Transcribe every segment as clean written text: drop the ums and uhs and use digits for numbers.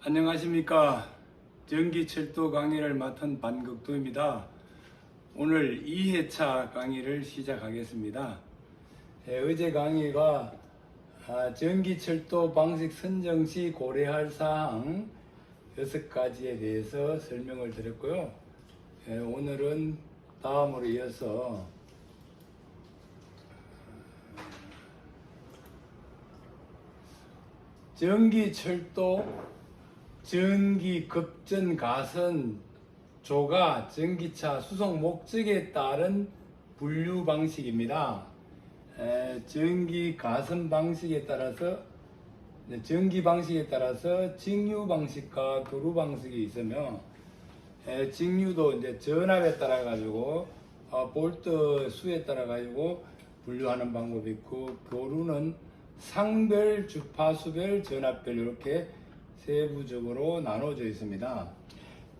안녕하십니까. 전기철도 강의를 맡은 반극도입니다. 오늘 2회차 강의를 시작하겠습니다. 어제 강의가 전기철도 방식 선정 시 고려할 사항 6가지에 대해서 설명을 드렸고요. 오늘은 다음으로 이어서 전기철도 전기급전 가선 조가 전기차 수송 목적에 따른 분류 방식입니다. 전기 가선 방식에 따라서 전기 방식에 따라서 직류 방식과 교류 방식이 있으며 직류도 이제 전압에 따라 가지고 볼트 수에 따라 가지고 분류하는 방법이 있고, 교류는 상별, 주파수별, 전압별 이렇게 세부적으로 나눠져 있습니다.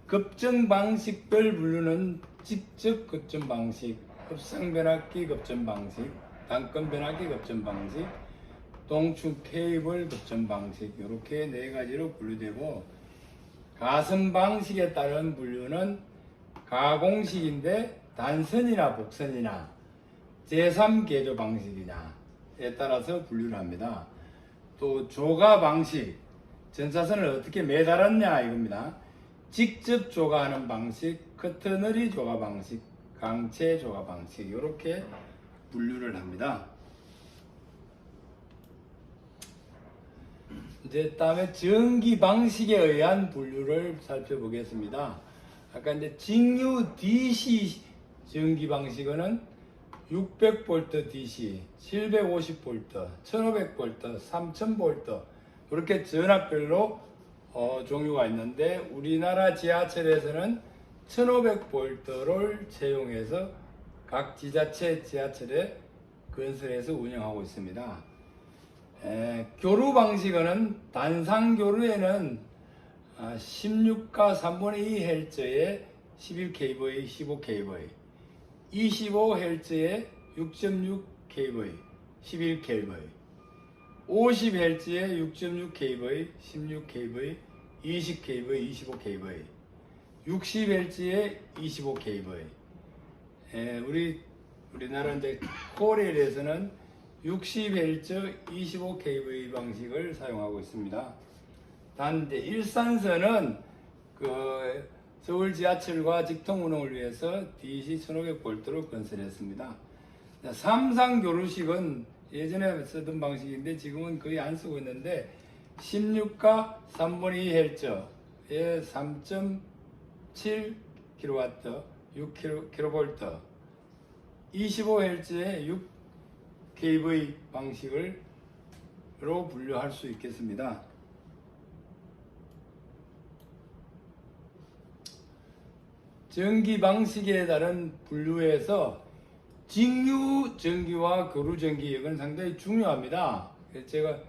급전 방식별 분류는 직접 급전 방식, 흡상 변압기 급전 방식, 단건 변압기 급전 방식, 동축 케이블 급전 방식 이렇게 4가지로 분류되고, 가선 방식에 따른 분류는 가공식인데 단선이나 복선이나 제3개조 방식이냐에 따라서 분류를 합니다. 또 조가 방식, 전차선을 어떻게 매달았냐 이겁니다. 직접 조가하는 방식, 커터너리 조가 방식, 강체 조가 방식 이렇게 분류를 합니다. 이제 다음에 전기 방식에 의한 분류를 살펴보겠습니다. 아까 이제 직류 DC 전기 방식은 600V DC, 750V, 1500V, 3000V 이렇게 전압별로 종류가 있는데, 우리나라 지하철에서는 1500V를 채용해서 각 지자체 지하철에 건설해서 운영하고 있습니다. 교류 방식은 단상 교류에는 16가 3분의 2Hz에 11kV, 15kV, 25Hz에 6.6kV, 11kV, 50Hz에 6.6kV, 16kV, 20kV, 25kV, 60Hz에 25kV. 우리나라 이제 코레일에서는 60Hz 25kV 방식을 사용하고 있습니다. 단 이제 일산선은 서울 지하철과 직통 운행을 위해서 DC 1500V로 건설했습니다. 삼상 교류식은 예전에 쓰던 방식인데 지금은 거의 안 쓰고 있는데, 16가 3분의 2Hz에 3.7kW, 6kV, 25Hz에 6kV 방식으로 분류할 수 있겠습니다. 전기 방식에 따른 분류에서 직류 전기와 교류 전기, 이건 상당히 중요합니다. 제가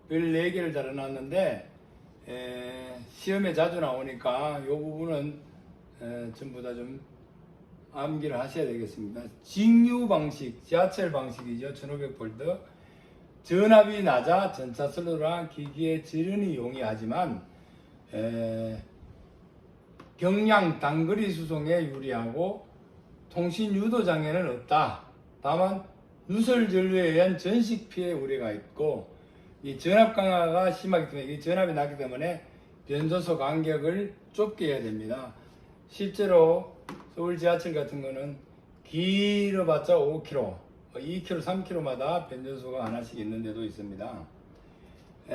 별 4개를 달아놨는데 시험에 자주 나오니까 이 부분은 전부 다 좀 암기를 하셔야 되겠습니다. 직류 방식, 지하철 방식이죠. 1500V. 전압이 낮아 전차 슬로우랑 기기의 지른이 용이하지만 경량 단거리 수송에 유리하고 통신 유도 장애는 없다. 다만 누설 전류에 의한 전식 피해 우려가 있고, 이 전압 강화가 심하기 때문에, 이 전압이 낮기 때문에 변소소 간격을 좁게 해야 됩니다. 실제로 서울 지하철 같은 거는 길어봤자 5km, 2km, 3km마다 변전소가 하나씩 있는 데도 있습니다.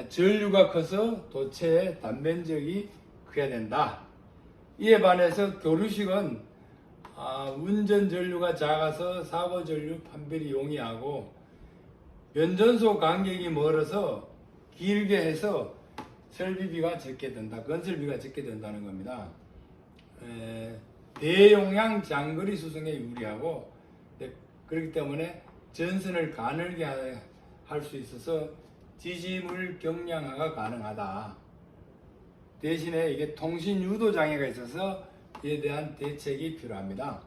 전류가 커서 도체의 단면적이 커야 된다. 이에 반해서 교류식은 운전 전류가 작아서 사고 전류 판별이 용이하고, 변전소 간격이 멀어서 길게 해서 설비비가 적게 든다, 건설비가 적게 된다는 겁니다. 대용량 장거리 수송에 유리하고, 그렇기 때문에 전선을 가늘게 할 수 있어서 지지물 경량화가 가능하다. 대신에 이게 통신 유도 장애가 있어서 이에 대한 대책이 필요합니다.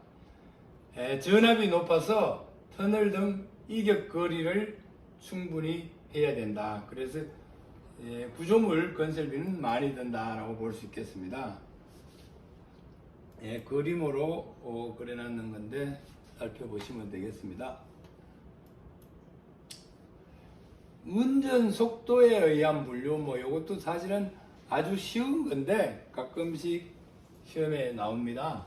전압이 높아서 터널 등 이격 거리를 충분히 해야 된다. 그래서 구조물 건설비는 많이 든다라고 볼 수 있겠습니다. 그림으로 그려놨는 건데 살펴보시면 되겠습니다. 운전 속도에 의한 분류, 이것도 사실은 아주 쉬운 건데 가끔씩 시험에 나옵니다.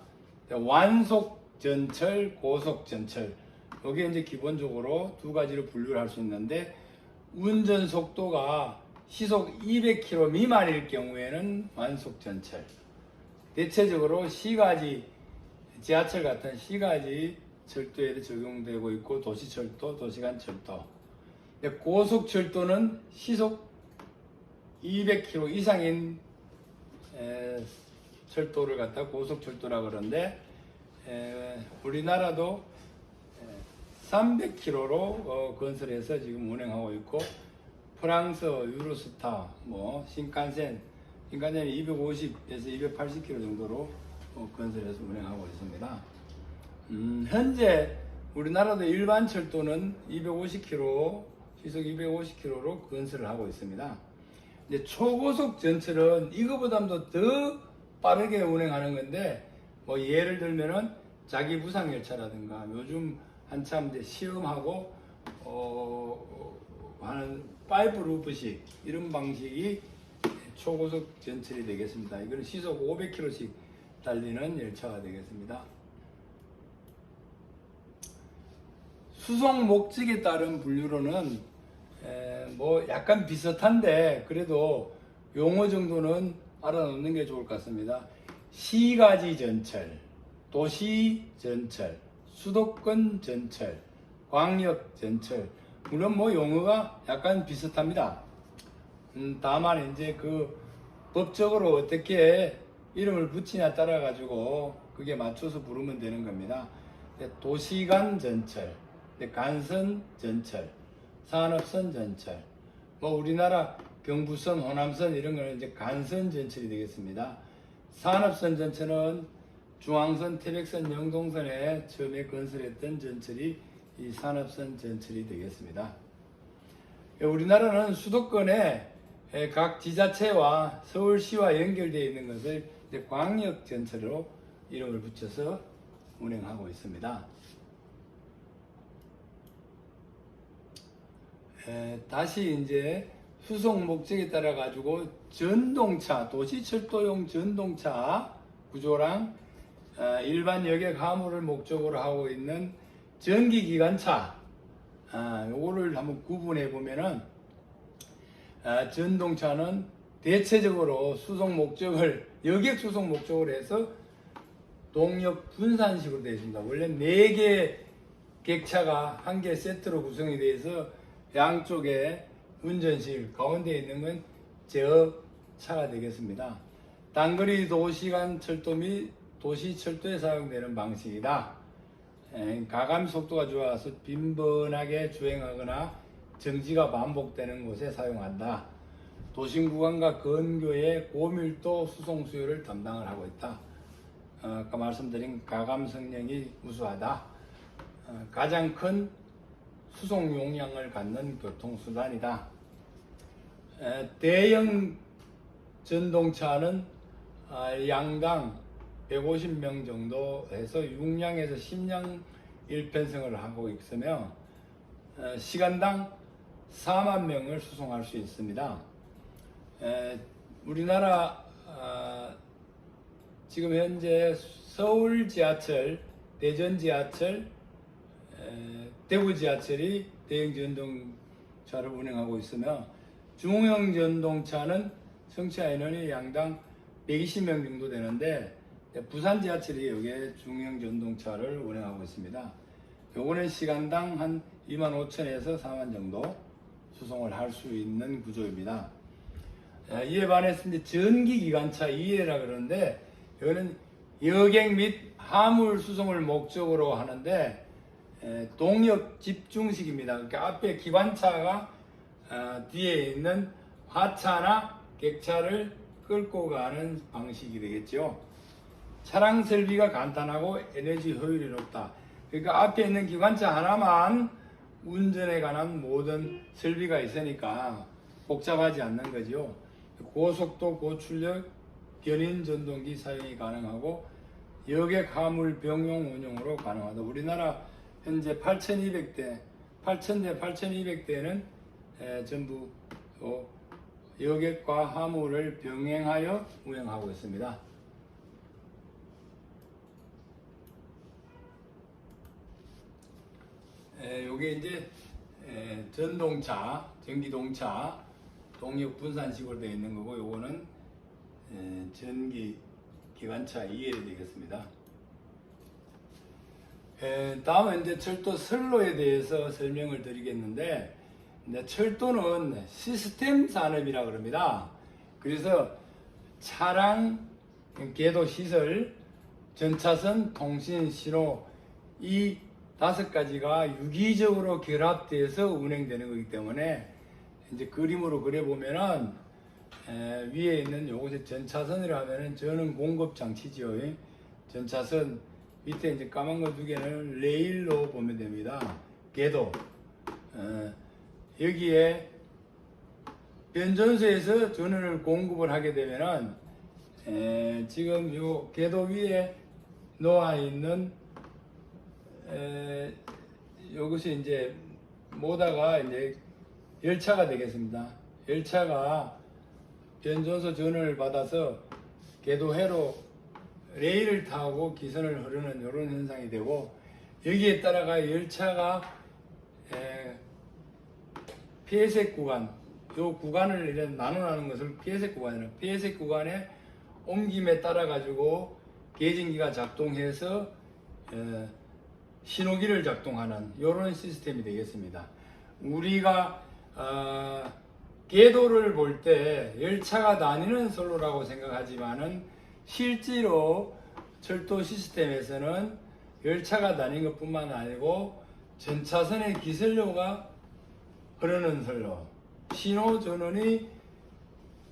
완속 전철, 고속 전철. 여기 이제 기본적으로 두 가지로 분류를 할 수 있는데, 운전 속도가 시속 200km 미만일 경우에는 완속 전철. 대체적으로 시가지, 지하철 같은 시가지 철도에 적용되고 있고, 도시철도, 도시간철도. 고속철도는 시속 200km 이상인 철도를 갖다 고속철도라 그러는데, 우리나라도 300km로 건설해서 지금 운행하고 있고, 프랑스 유로스타, 신칸센이 250에서 280km 정도로 건설해서 운행하고 있습니다. 현재 우리나라도 일반 철도는 250km, 시속 250km로 건설을 하고 있습니다. 이제 초고속 전철은 이거보다도 더 빠르게 운행하는 건데, 예를 들면은 자기 부상 열차라든가 요즘 한참 이제 시험하고 하는 파이브 루프식 이런 방식이 초고속 전철이 되겠습니다. 이거는 시속 500km씩 달리는 열차가 되겠습니다. 수송 목적에 따른 분류로는 약간 비슷한데 그래도 용어 정도는 알아놓는 게 좋을 것 같습니다. 시가지 전철, 도시 전철, 수도권 전철, 광역 전철. 물론 용어가 약간 비슷합니다. 다만 이제 그 법적으로 어떻게 이름을 붙이냐 따라 가지고 그게 맞춰서 부르면 되는 겁니다. 도시간 전철, 간선 전철, 산업선 전철. 우리나라 경부선, 호남선 이런 거는 이제 간선 전철이 되겠습니다. 산업선 전철은 중앙선, 태백선, 영동선에 처음에 건설했던 전철이 이 산업선 전철이 되겠습니다. 우리나라는 수도권에 각 지자체와 서울시와 연결되어 있는 것을 이제 광역 전철로 이름을 붙여서 운행하고 있습니다. 다시 이제 수송 목적에 따라 가지고 전동차, 도시철도용 전동차 구조랑 일반 여객 화물을 목적으로 하고 있는 전기기관차, 요거를 한번 구분해 보면은 전동차는 대체적으로 수송 목적을 여객 수송 목적으로 해서 동력 분산식으로 되어 있습니다. 원래 4개 객차가 1개 세트로 구성이 되어 있어 양쪽에 운전실 가운데 있는 건 제어 차가 되겠습니다. 단거리 도시간 철도 및 도시 철도에 사용되는 방식이다. 가감 속도가 좋아서 빈번하게 주행하거나 정지가 반복되는 곳에 사용한다. 도심 구간과 근교의 고밀도 수송 수요를 담당을 하고 있다. 아까 말씀드린 가감 성능이 우수하다. 가장 큰 수송 용량을 갖는 교통수단이다. 대형 전동차는 양당 150명 정도 해서 6량에서 10량 일편성을 하고 있으며 시간당 4만 명을 수송할 수 있습니다. 우리나라 지금 현재 서울 지하철, 대전 지하철, 대구 지하철이 대형 전동차를 운행하고 있으며 중형 전동차는 승차 인원이 양당 120명 정도 되는데 부산 지하철이 여기에 중형 전동차를 운행하고 있습니다. 요거는 시간당 한 25,000에서 4만 정도 수송을 할 수 있는 구조입니다. 이에 반해서 이제 전기기관차 2회라 그러는데 이거는 여객 및 화물 수송을 목적으로 하는데 동력 집중식입니다. 그러니까 앞에 기관차가 뒤에 있는 화차나 객차를 끌고 가는 방식이 되겠죠. 차량 설비가 간단하고 에너지 효율이 높다. 그러니까 앞에 있는 기관차 하나만 운전에 관한 모든 설비가 있으니까 복잡하지 않는 거죠. 고속도 고출력 견인 전동기 사용이 가능하고 여객 화물 병용 운용으로 가능하다. 우리나라 현재 8,200대, 8,000대, 8,200대는 전부 여객과 화물을 병행하여 운영하고 있습니다. 요게 이제 전동차, 전기동차, 동력 분산식으로 되어 있는 거고, 요거는 전기 기관차 2L이 되겠습니다. 다음은 이제 철도 선로에 대해서 설명을 드리겠는데, 철도는 시스템 산업이라 그럽니다. 그래서 차량, 궤도 시설, 전차선, 통신, 신호 이 5가지가 유기적으로 결합돼서 운행되는 거기 때문에 이제 그림으로 그려보면은 위에 있는 요것이 전차선이라 하면은 저는 공급 장치지요. 전차선 밑에 이제 까만 거 2개는 레일로 보면 됩니다. 궤도 여기에 변전소에서 전원을 공급을 하게 되면은 지금 요 궤도 위에 놓아 있는 요것이 이제 모다가 이제 열차가 되겠습니다. 열차가 변전소 전원을 받아서 궤도회로 레일을 타고 기선을 흐르는 이런 현상이 되고, 여기에 따라가 열차가 폐쇄 구간, 요 구간을 이제 나눠나는 것을 폐쇄 구간이라, 폐쇄 구간에 옮김에 따라 가지고 계진기가 작동해서 신호기를 작동하는 이런 시스템이 되겠습니다. 우리가 궤도를 볼 때 열차가 다니는 선로라고 생각하지만은 실제로 철도 시스템에서는 열차가 다니는 것뿐만 아니고 전차선의 기선료가 흐르는 선로, 신호 전원이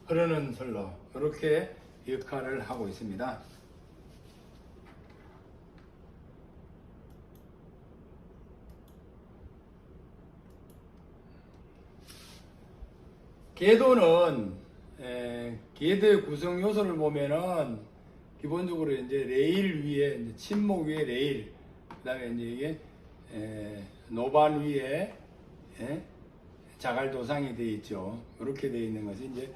흐르는 선로, 이렇게 역할을 하고 있습니다. 궤도는 궤도의 구성 요소를 보면은 기본적으로 이제 레일 위에 이제 침목 위에 레일, 그다음에 이제 이게 노반 위에 자갈 도상이 되어 있죠. 이렇게 되어 있는 것이 이제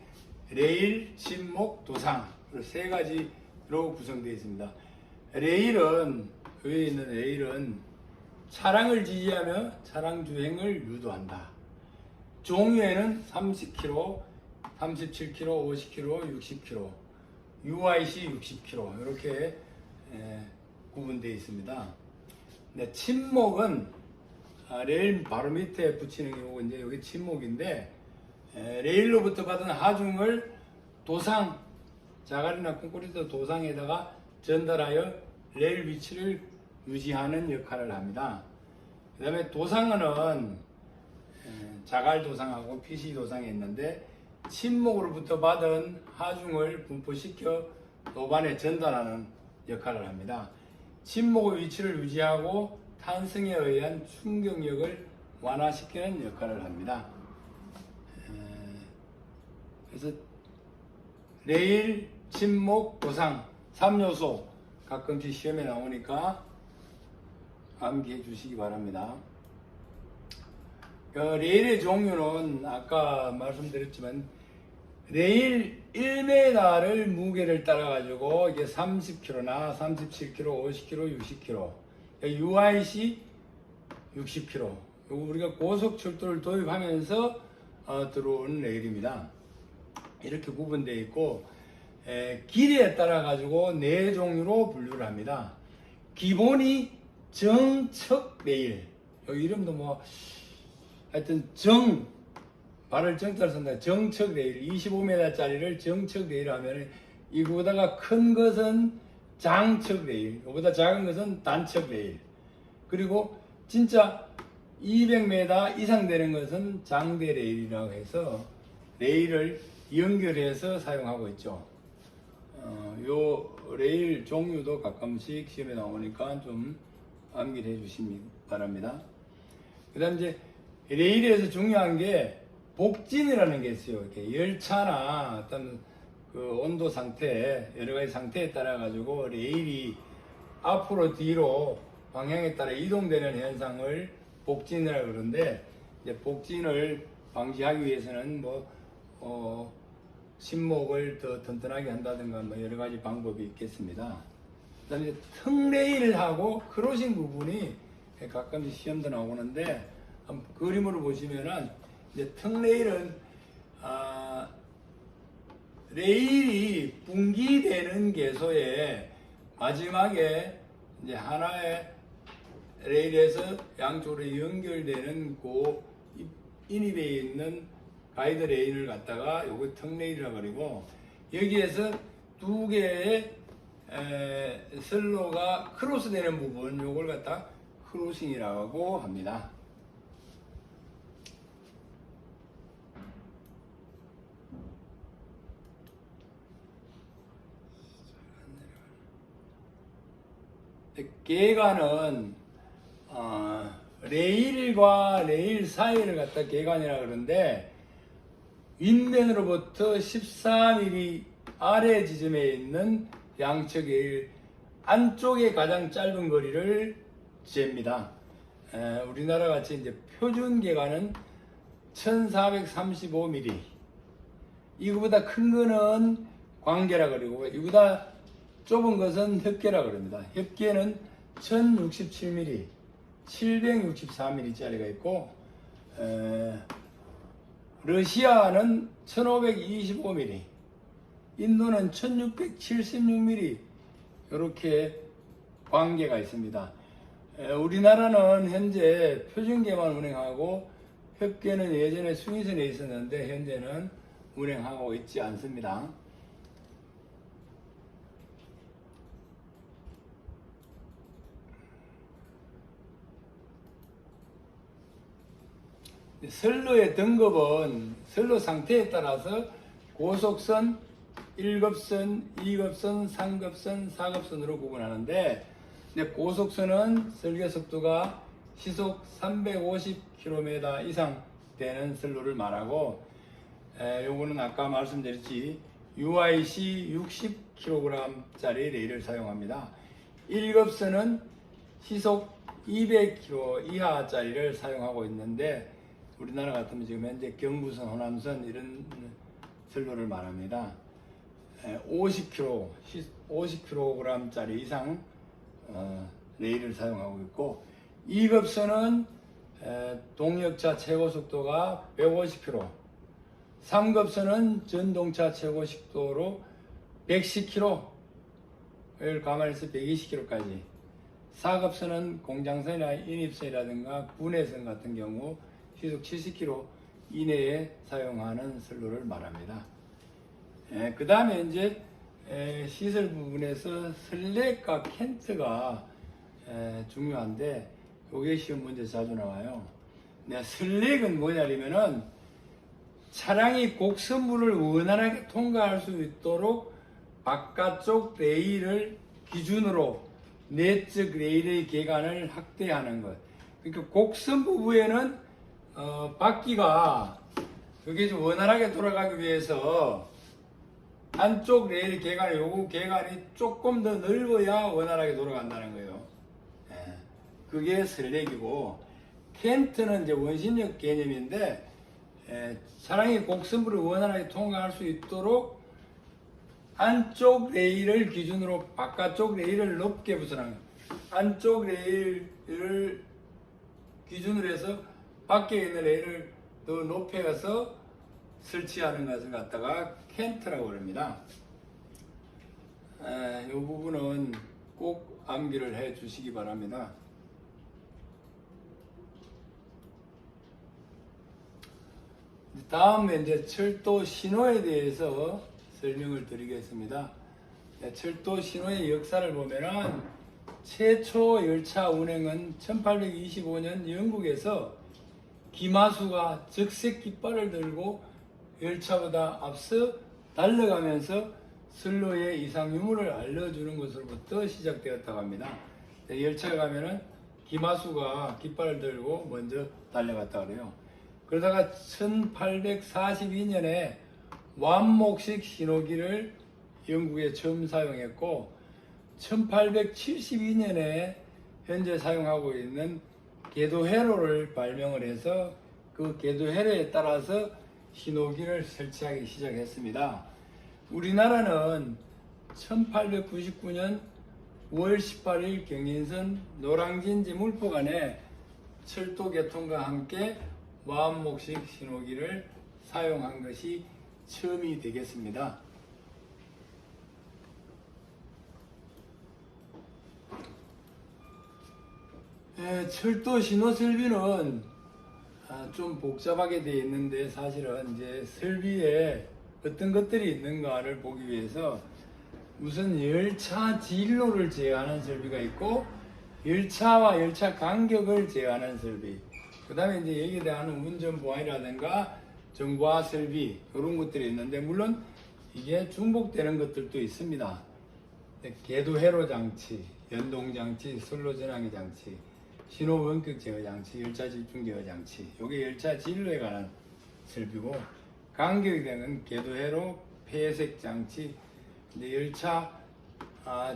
레일, 침목, 도상, 3가지로 구성되어 있습니다. 레일은 위에 있는 레일은 차량을 지지하며 차량 주행을 유도한다. 종유에는 30km, 37km, 50km, 60km, UIC 60km 이렇게 구분되어 있습니다. 네, 침목은 레일 바로 밑에 붙이는 경우 이제 여기 침목인데, 레일로부터 받은 하중을 도상, 자갈이나 콘크리트 도상에다가 전달하여 레일 위치를 유지하는 역할을 합니다. 그 다음에 도상은 자갈 도상하고 PC 도상이 있는데, 침목으로부터 받은 하중을 분포시켜 노반에 전달하는 역할을 합니다. 침목의 위치를 유지하고 탄성에 의한 충격력을 완화시키는 역할을 합니다. 그래서 레일, 침목, 도상 3요소 가끔씩 시험에 나오니까 암기해 주시기 바랍니다. 레일의 종류는 아까 말씀드렸지만 레일 1m를 무게를 따라 가지고 이게 30kg나 37kg, 50kg, 60kg, UIC 60kg. 우리가 고속철도를 도입하면서 들어온 레일입니다. 이렇게 구분되어 있고, 길이에 따라 가지고 4종류로 분류를 합니다. 기본이 정척 레일. 여기 이름도 뭐 하여튼 발을 정자로 쓴다. 정척 레일, 25m짜리를 정척 레일 하면, 이거보다가 큰 것은 장척 레일, 이거보다 작은 것은 단척 레일, 그리고 진짜 200m 이상 되는 것은 장대 레일이라고 해서 레일을 연결해서 사용하고 있죠. 요 레일 종류도 가끔씩 시험에 나오니까 좀 암기를 해 주시기 바랍니다. 그 다음 이제 레일에서 중요한 게 복진이라는 게 있어요. 이렇게 열차나 어떤 그 온도 상태, 여러 가지 상태에 따라 가지고 레일이 앞으로 뒤로 방향에 따라 이동되는 현상을 복진이라고 그러는데, 이제 복진을 방지하기 위해서는 신목을 더 튼튼하게 한다든가 여러 가지 방법이 있겠습니다. 그다음에 턱레일하고 크로싱 부분이 가끔씩 시험도 나오는데, 한번 그림으로 보시면은 이제 턱레일은 레일이 분기되는 개소에 마지막에 이제 하나의 레일에서 양쪽으로 연결되는 그 인입에 있는 가이드 레일을 갖다가 요거 턱레일이라고 그러고, 여기에서 두 개의 선로가 크로스 되는 부분, 요걸 갖다 크로싱이라고 합니다. 계간은 레일과 레일 사이를 갖다 계간이라 그러는데, 윗면으로부터 14mm 아래 지점에 있는 양측 레일 안쪽에 가장 짧은 거리를 잽니다. 우리나라 같이 이제 표준 계간은 1435mm. 이거보다 큰 거는 광계라 그러고, 이거보다 좁은 것은 협계라 그럽니다. 협계는 1067mm, 764mm짜리가 있고, 러시아는 1525mm, 인도는 1676mm, 이렇게 관계가 있습니다. 우리나라는 현재 표준계만 운행하고, 협계는 예전에 수의선에 있었는데 현재는 운행하고 있지 않습니다. 선로의 등급은 선로 상태에 따라서 고속선, 1급선, 2급선, 3급선, 4급선으로 구분하는데, 고속선은 설계 속도가 시속 350km 이상 되는 선로를 말하고, 요거는 아까 말씀드렸지 UIC 60kg짜리 레일을 사용합니다. 1급선은 시속 200km 이하짜리를 사용하고 있는데, 우리나라 같으면 지금 현재 경부선, 호남선 이런 선로를 말합니다. 50kg짜리 이상 레일을 사용하고 있고, 2급선은 동력차 최고 속도가 150km, 3급선은 전동차 최고 속도로 110km를 감안해서 120km까지, 4급선은 공장선이나 인입선이라든가 군내선 같은 경우 시속 70km 이내에 사용하는 선로를 말합니다. 그 다음에 이제 시설 부분에서 슬랙과 캔트가 중요한데, 요게 시험 문제 자주 나와요. 슬랙은 뭐냐면은 차량이 곡선부를 원활하게 통과할 수 있도록 바깥쪽 레일을 기준으로 내적 레일의 계간을 확대하는 것. 그러니까 곡선 부부에는 바퀴가 그게 좀 원활하게 돌아가기 위해서 안쪽 레일 계간이, 요거 계간이 조금 더 넓어야 원활하게 돌아간다는 거예요. 그게 슬랙이고, 캔트는 이제 원심력 개념인데, 차량이 곡선부를 원활하게 통과할 수 있도록 안쪽 레일을 기준으로 바깥쪽 레일을 높게 부수는 거예요. 안쪽 레일을 기준으로 해서 밖에 있는 레일을 더 높여서 설치하는 것을 갖다가 캔트라고 합니다. 이 부분은 꼭 암기를 해 주시기 바랍니다. 다음에 이제 철도 신호에 대해서 설명을 드리겠습니다. 철도 신호의 역사를 보면은 최초 열차 운행은 1825년 영국에서 기마수가 적색 깃발을 들고 열차보다 앞서 달려가면서 선로의 이상 유무를 알려주는 것으로부터 시작되었다고 합니다. 열차에 가면은 기마수가 깃발을 들고 먼저 달려갔다 그래요. 그러다가 1842년에 완목식 신호기를 영국에 처음 사용했고 1872년에 현재 사용하고 있는 궤도회로를 발명을 해서 그 궤도회로에 따라서 신호기를 설치하기 시작했습니다. 우리나라는 1899년 5월 18일 경인선 노량진지 물포간에 철도 개통과 함께 완목식 신호기를 사용한 것이 처음이 되겠습니다. 철도 신호 설비는 좀 복잡하게 되어 있는데 사실은 이제 설비에 어떤 것들이 있는가를 보기 위해서 우선 열차 진로를 제어하는 설비가 있고 열차와 열차 간격을 제어하는 설비, 그 다음에 이제 여기에 대한 운전 보안이라든가 정보화 설비 이런 것들이 있는데 물론 이게 중복되는 것들도 있습니다. 궤도 회로 장치, 연동 장치, 선로 전환기 장치, 신호 원격 제어 장치, 열차 집중 제어 장치, 이게 열차 진로에 관한 설비고 간격이 되는 궤도 회로 폐색 장치, 이제 열차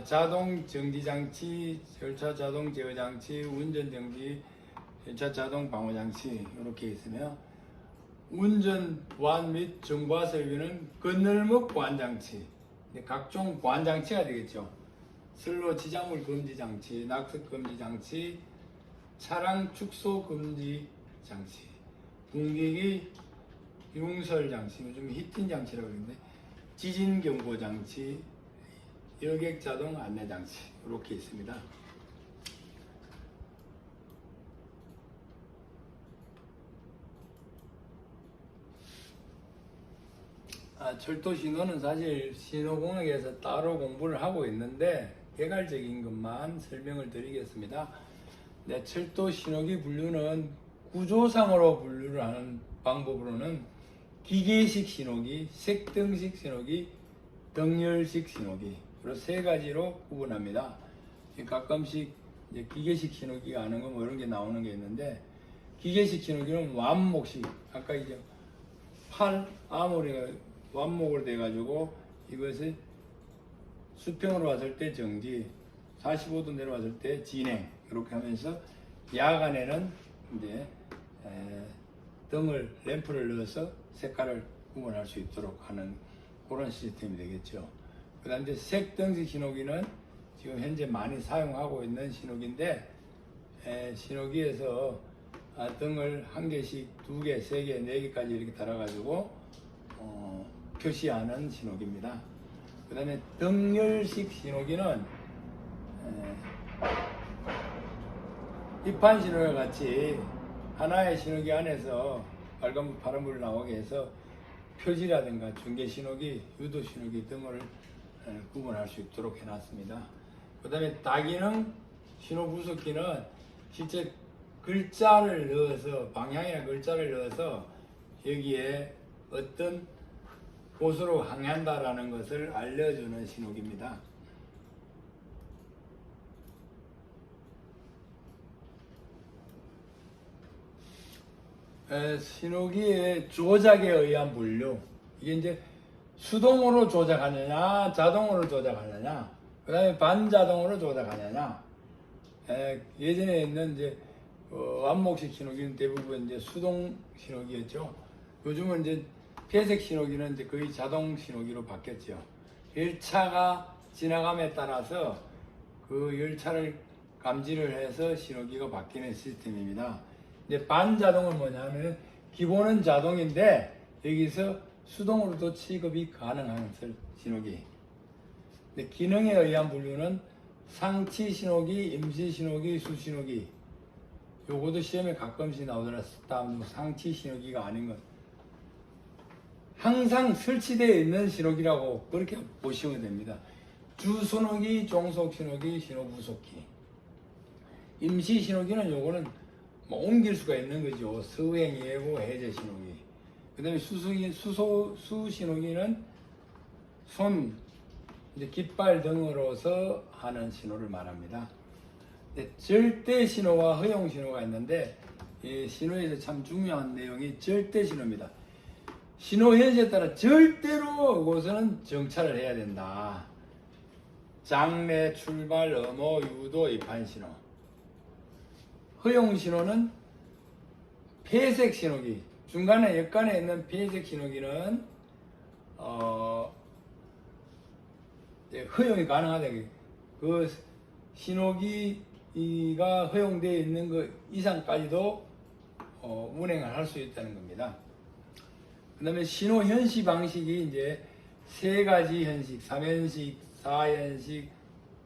자동 정지 장치, 열차 자동 제어 장치, 운전 정지, 열차 자동 방호 장치 이렇게 있으며 운전 보안 및 정보화 설비는 건널목 보안 장치, 각종 보안 장치가 되겠죠. 선로 지작물 금지 장치, 낙석 금지 장치, 차량 축소 금지 장치, 분기기 융설 장치, 요즘 히팅 장치라고 그러는데 지진 경보 장치, 여객 자동 안내 장치 이렇게 있습니다. 철도 신호는 사실 신호공학에서 따로 공부를 하고 있는데 개괄적인 것만 설명을 드리겠습니다. 철도 신호기 분류는 구조상으로 분류를 하는 방법으로는 기계식 신호기, 색등식 신호기, 등열식 신호기 그리고 세 가지로 구분합니다. 가끔씩 이제 기계식 신호기가 아는 거 뭐 이런 게 나오는 게 있는데 기계식 신호기는 완목식, 아까 이제 팔 아모리가 완목으로 돼 가지고 이것을 수평으로 왔을 때 정지, 45도 내려왔을 때 진행 이렇게 하면서 야간에는 이제 등을 램프를 넣어서 색깔을 구분할 수 있도록 하는 그런 시스템이 되겠죠. 그 다음에 색등식 신호기는 지금 현재 많이 사용하고 있는 신호기인데 신호기에서 등을 한 개씩, 두 개, 세 개, 네 개까지 이렇게 달아가지고 표시하는 신호기입니다. 그 다음에 등열식 신호기는 입판 신호와 같이 하나의 신호기 안에서 빨간불, 파란불 나오게 해서 표지라든가 중계 신호기, 유도 신호기 등을 구분할 수 있도록 해놨습니다. 그 다음에 다기능 신호 부속기는 실제 글자를 넣어서, 방향이나 글자를 넣어서 여기에 어떤 곳으로 항해한다라는 것을 알려주는 신호기입니다. 신호기의 조작에 의한 분류, 이게 이제 수동으로 조작하느냐 자동으로 조작하느냐, 그 다음에 반자동으로 조작하느냐. 예전에 있는 이제 완목식 신호기는 대부분 이제 수동 신호기였죠. 요즘은 이제 폐색 신호기는 이제 거의 자동 신호기로 바뀌었죠. 열차가 지나감에 따라서 그 열차를 감지를 해서 신호기가 바뀌는 시스템입니다. 이제 반자동은 뭐냐면 기본은 자동인데 여기서 수동으로도 취급이 가능한 신호기. 근데 기능에 의한 분류는 상치 신호기, 임시 신호기, 수신호기. 요것도 시험에 가끔씩 나오더라도 상치 신호기가 아닌 것. 항상 설치되어 있는 신호기라고 그렇게 보시면 됩니다. 주신호기, 종속신호기, 신호부속기. 임시 신호기는 요거는 뭐 옮길 수가 있는 거죠. 서행, 예고, 해제 신호기. 그 다음에 수신호기는 손, 이제 깃발 등으로서 하는 신호를 말합니다. 절대 신호와 허용 신호가 있는데 신호에서 참 중요한 내용이 절대 신호입니다. 신호 현시에 따라 절대로 이곳은 정차를 해야 된다. 장래, 출발, 음호, 유도, 입판 신호. 허용 신호는 폐색 신호기, 중간에 역간에 있는 폐색 신호기는 허용이 가능하다. 그 신호기가 허용되어 있는 것 이상까지도 운행을 할 수 있다는 겁니다. 그 다음에 신호 현시 방식이 이제 세 가지 현식, 3현식, 4현식,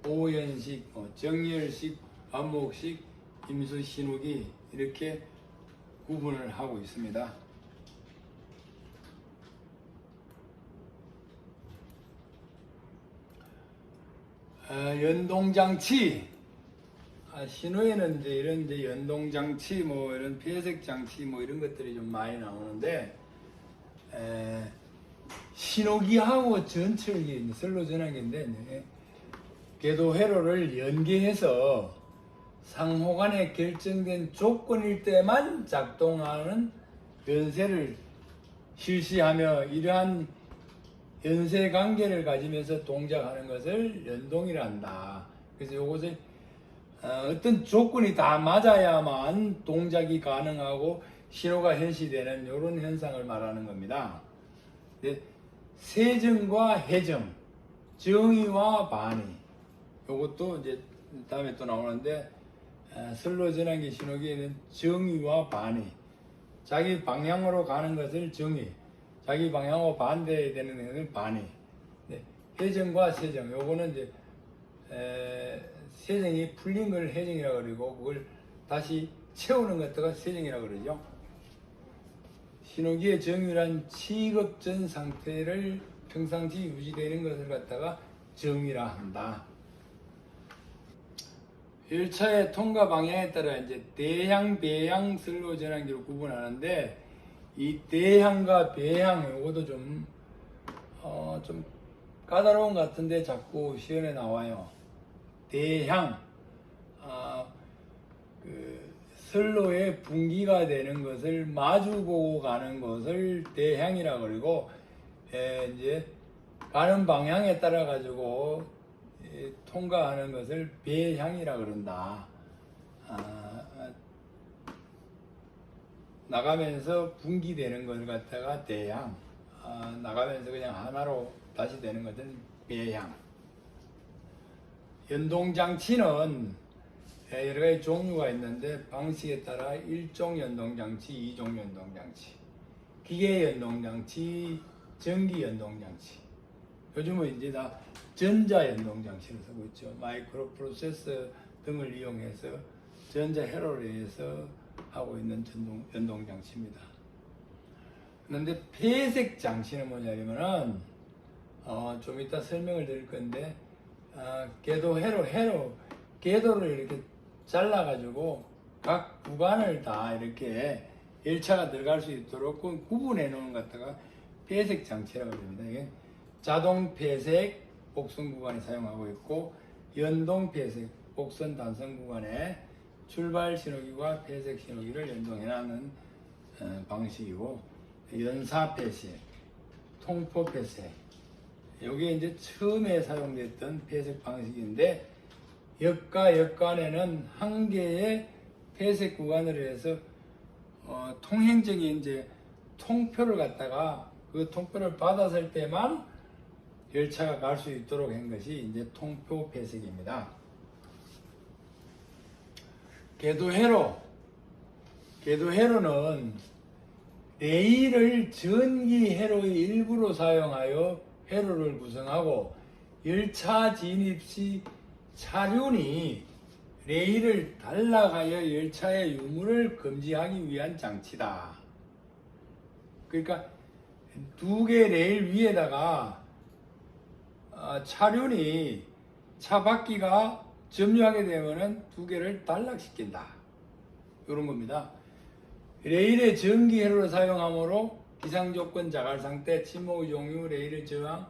5현식, 정렬식, 반복식, 임수 신호기 이렇게 구분을 하고 있습니다. 연동장치, 신호에는 이제 이런 이제 연동장치, 뭐 이런 폐색장치, 뭐 이런 것들이 좀 많이 나오는데, 신호기하고 전철기, 선로 전환기인데, 궤도 회로를 연계해서 상호 간에 결정된 조건일 때만 작동하는 연세를 실시하며 이러한 연세 관계를 가지면서 동작하는 것을 연동이라 한다. 그래서 이것을 어떤 조건이 다 맞아야만 동작이 가능하고 신호가 현시되는 이런 현상을 말하는 겁니다. 세정과 해정, 정의와 반의, 이것도 이제 다음에 또 나오는데, 선로 전환기 신호기에는 정의와 반의, 자기 방향으로 가는 것을 정의, 자기 방향하고 반대되는 것을 반의. 해정과 세정, 요거는 이제 세정이 풀린 걸 해정이라고 그러고, 그걸 다시 채우는 것들가 세정이라고 그러죠. 신호기의 정의란 취급 전 상태를 평상시 유지되는 것을 갖다가 정의라 한다. 열차의 통과 방향에 따라 이제 대향, 배향, 선로 전환기로 구분하는데, 이 대향과 배향, 요것도 좀 까다로운 것 같은데 자꾸 시험에 나와요. 대향, 선로에 분기가 되는 것을 마주보고 가는 것을 대향이라 그러고, 이제 가는 방향에 따라 가지고 통과하는 것을 배향이라 그런다. 나가면서 분기되는 걸 갖다가 대향, 나가면서 그냥 하나로 다시 되는 것은 배향. 연동장치는 여러 가지 종류가 있는데 방식에 따라 1종 연동장치, 2종 연동장치, 기계 연동장치, 전기 연동장치. 요즘은 이제 다 전자 연동장치를 쓰고 있죠. 마이크로 프로세서 등을 이용해서 전자 회로를 의해서 하고 있는 연동장치입니다. 그런데 폐색 장치는 뭐냐면은 좀 이따 설명을 드릴 건데, 궤도 회로 궤도를 이렇게 잘라 가지고 각 구간을 다 이렇게 열차가 들어갈 수 있도록 구분해 놓은 것 같다가 폐색 장치라고 합니다. 이게 자동 폐색 복선 구간에 사용하고 있고, 연동 폐색 복선 단선 구간에 출발 신호기와 폐색 신호기를 연동해 놨는 방식이고, 연사 폐색, 통포 폐색, 여기에 이제 처음에 사용됐던 폐색 방식인데, 역과 역간에는 한 개의 폐색 구간을 해서 통행적인 이제 통표를 갖다가 그 통표를 받았을 때만 열차가 갈 수 있도록 한 것이 이제 통표 폐색입니다. 궤도회로는 레일을 전기 회로의 일부로 사용하여 회로를 구성하고, 열차 진입 시 차륜이 레일을 탈락하여 열차의 유무를 금지하기 위한 장치다. 그러니까 두 개 레일 위에다가 차륜이 차 바퀴가 점유하게 되면은 두 개를 탈락시킨다. 이런 겁니다. 레일의 전기 회로를 사용하므로 기상조건, 자갈 상태, 침몰 종류, 레일의 저항,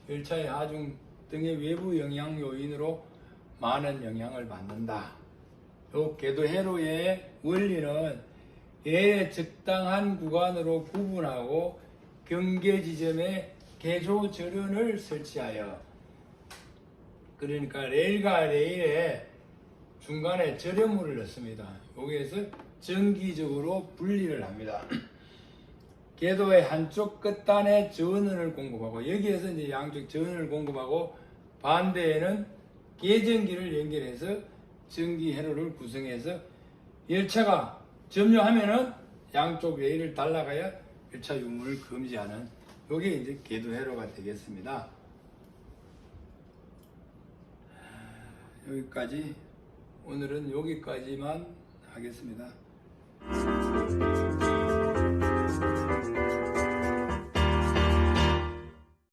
열차의 하중 등의 외부 영향 요인으로 많은 영향을 받는다. 요 궤도 회로의 원리는 레일의 적당한 구간으로 구분하고 경계 지점에 개조 절연을 설치하여, 그러니까 레일과 레일의 중간에 절연물을 넣습니다. 여기에서 정기적으로 분리를 합니다. 궤도의 한쪽 끝단에 전원을 공급하고, 여기에서 이제 양쪽 전원을 공급하고, 반대에는 계전기를 연결해서 전기 회로를 구성해서 열차가 점유하면은 양쪽 레일을 달라가야 열차 유무를 금지하는, 이게 이제 궤도 회로가 되겠습니다. 여기까지, 오늘은 여기까지만 하겠습니다.